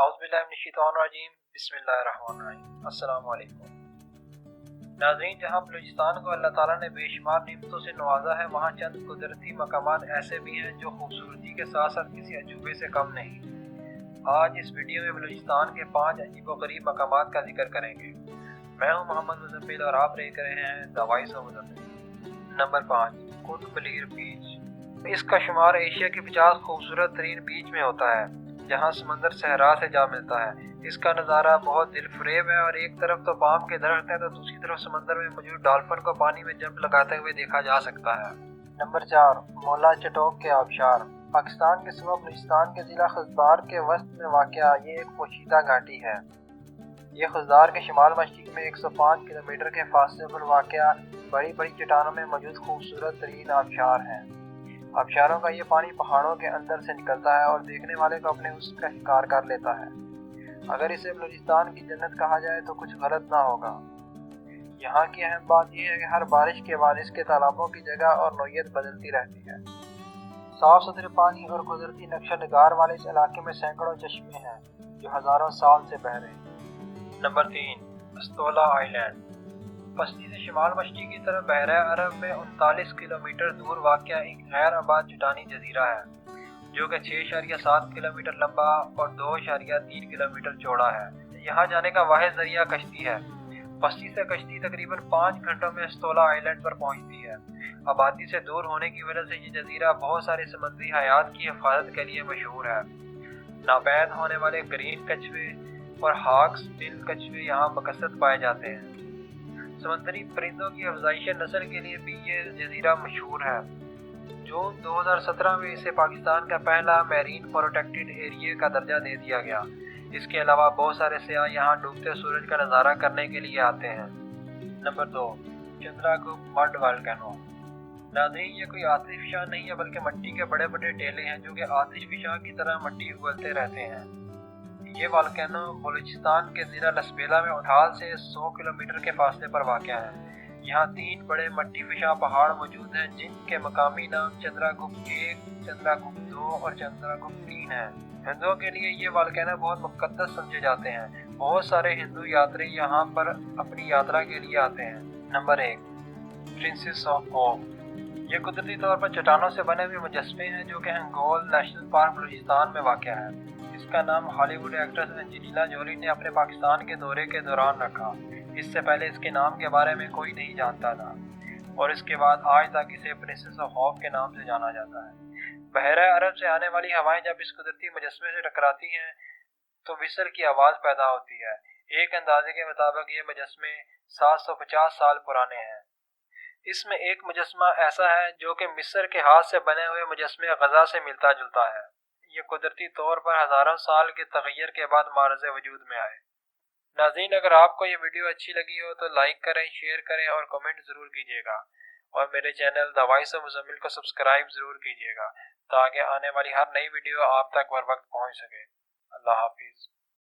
औज़ुबिल्लाहिमिनश्शैतानिर्रजीम बिस्मिल्लाहिर्रहमानिर्रहीम। अस्सलाम वालेकुम नाज़रीन, जहाँ बलूचिस्तान को अल्लाह ताला ने बेशुमार निमतों से नवाजा है, वहाँ चंद कुदरती मकामात ऐसे भी हैं जो खूबसूरती के साथ साथ किसी अजूबे से कम नहीं। आज इस वीडियो में बलूचिस्तान के 5 अजीबोगरीब मकामात का जिक्र करेंगे। मैं हूँ मोहम्मद मुज़म्मिल और आप देख रहे हैं the voice of Muzammil. Number 5, कुतुब बलीर बीच। इसका शुमार एशिया के 50 खूबसूरत तरीन बीच में होता है, जहाँ समंदर सहरा से जा मिलता है। इसका नज़ारा बहुत दिलफरेब है और एक तरफ तो पाम के दरख्त है तो दूसरी तरफ समंदर में मौजूद डॉल्फिन को पानी में जंप लगाते हुए देखा जा सकता है। नंबर 4, मोला चटोक के आबशार। पाकिस्तान के सिवा बलूचिस्तान के जिला खुजदार के वस्त में वाक़या ये एक पोशीदा घाटी है। ये खुजदार के शिमाल मशरिक में 105 किलोमीटर के फासले पर वाक़या बड़ी बड़ी चट्टानों में मौजूद खूबसूरत तरीन आबशार हैं। आबशारों का ये पानी पहाड़ों के अंदर से निकलता है और देखने वाले को अपने हुस्न का शिकार कर लेता है। अगर इसे बलूचिस्तान की जन्नत कहा जाए तो कुछ गलत ना होगा। यहाँ की अहम बात यह है कि हर बारिश के बाद इसके तालाबों की जगह और नौयत बदलती रहती है। साफ सुथरे पानी और कुदरती नक्शा नगार वाले इस इलाके में सैकड़ों चश्मे हैं जो हजारों साल से बह रहे हैं। Number 3, Astola island. पश्चिमी से शिमाल मशरक़ी की तरफ बहरा अरब में 39 किलोमीटर दूर वाक़या एक गैर आबाद चट्टानी जजीरा है, जो कि 6.7 किलोमीटर लंबा और 2.3 किलोमीटर चौड़ा है। यहाँ जाने का वाहिद जरिया कश्ती है। पश्चिम से कश्ती तकरीबन 5 घंटों में अस्तोला आइलैंड पर पहुँचती है। आबादी से दूर होने की वजह से ये जजीरा बहुत सारे समुद्री हयात की हिफाजत के लिए मशहूर है। नापैद होने वाले ग्रीन कछुए और हॉक्स बिल कछुए यहाँ बकसरत पाए जाते हैं। समुद्री परिंदों की अफजाइश नस्ल के लिए भी ये जजीरा मशहूर है। जून 2017 में इसे पाकिस्तान का पहला मैरीन प्रोटेक्टेड एरिया का दर्जा दे दिया गया। इसके अलावा बहुत सारे सयाह यहाँ डूबते सूरज का नज़ारा करने के लिए आते हैं। Number 2, Chandragup mud volcano. नाज़रीन, ये कोई आतिशफशां नहीं है बल्कि मिट्टी के बड़े बड़े टेले हैं जो कि आतिशफशां की तरह मिट्टी उगलते रहते हैं। ये वोल्केनो बलूचिस्तान के ज़िला लसबेला में उठाल से 100 किलोमीटर के फासले पर वाक़या है। यहाँ 3 बड़े मिट्टी फिशा पहाड़ मौजूद हैं जिनके मकामी नाम चंद्रागुप्त 1, चंद्रागुप्त 2 और चंद्रागुप्त 3 हैं। हिंदुओं के लिए ये वोल्केनो बहुत मुक़द्दस समझे जाते हैं। बहुत सारे हिंदू यात्री यहाँ पर अपनी यात्रा के लिए आते हैं। Number 1, princess of hope. ये कुदरती तौर पर चट्टानों से बने हुए मुजस्मे हैं जो कि हंगोल नेशनल पार्क बलूचिस्तान में वाक़या है। इसका नाम हॉलीवुड एक्ट्रेस एंजेलिना जोली ने अपने पाकिस्तान के दौरे के दौरान रखा। इससे पहले इसके नाम के बारे में कोई नहीं जानता था और इसके बाद आज तक इसे प्रिंसेस ऑफ होप के नाम से जाना जाता है। बहरा अरब से आने वाली हवाएं जब इस कुदरती मुजस्मे से टकराती हैं तो विसल की आवाज़ पैदा होती है। एक अंदाजे के मुताबिक ये मुजस्मे 750 साल पुराने हैं। इसमें एक मुजस्मा ऐसा है जो कि मिस्र के हाथ से बने हुए मुजस्मे गजा से मिलता जुलता है। ये कुदरती तौर पर हज़ारों साल के तग़य्युर के बाद मारज़ वजूद में आए। नाज़रीन, अगर आपको ये वीडियो अच्छी लगी हो तो लाइक करें, शेयर करें और कमेंट ज़रूर कीजिएगा और मेरे channel the voice of Muzammil को सब्सक्राइब ज़रूर कीजिएगा ताकि आने वाली हर नई वीडियो आप तक बर वक्त पहुँच सके। अल्लाह हाफिज़।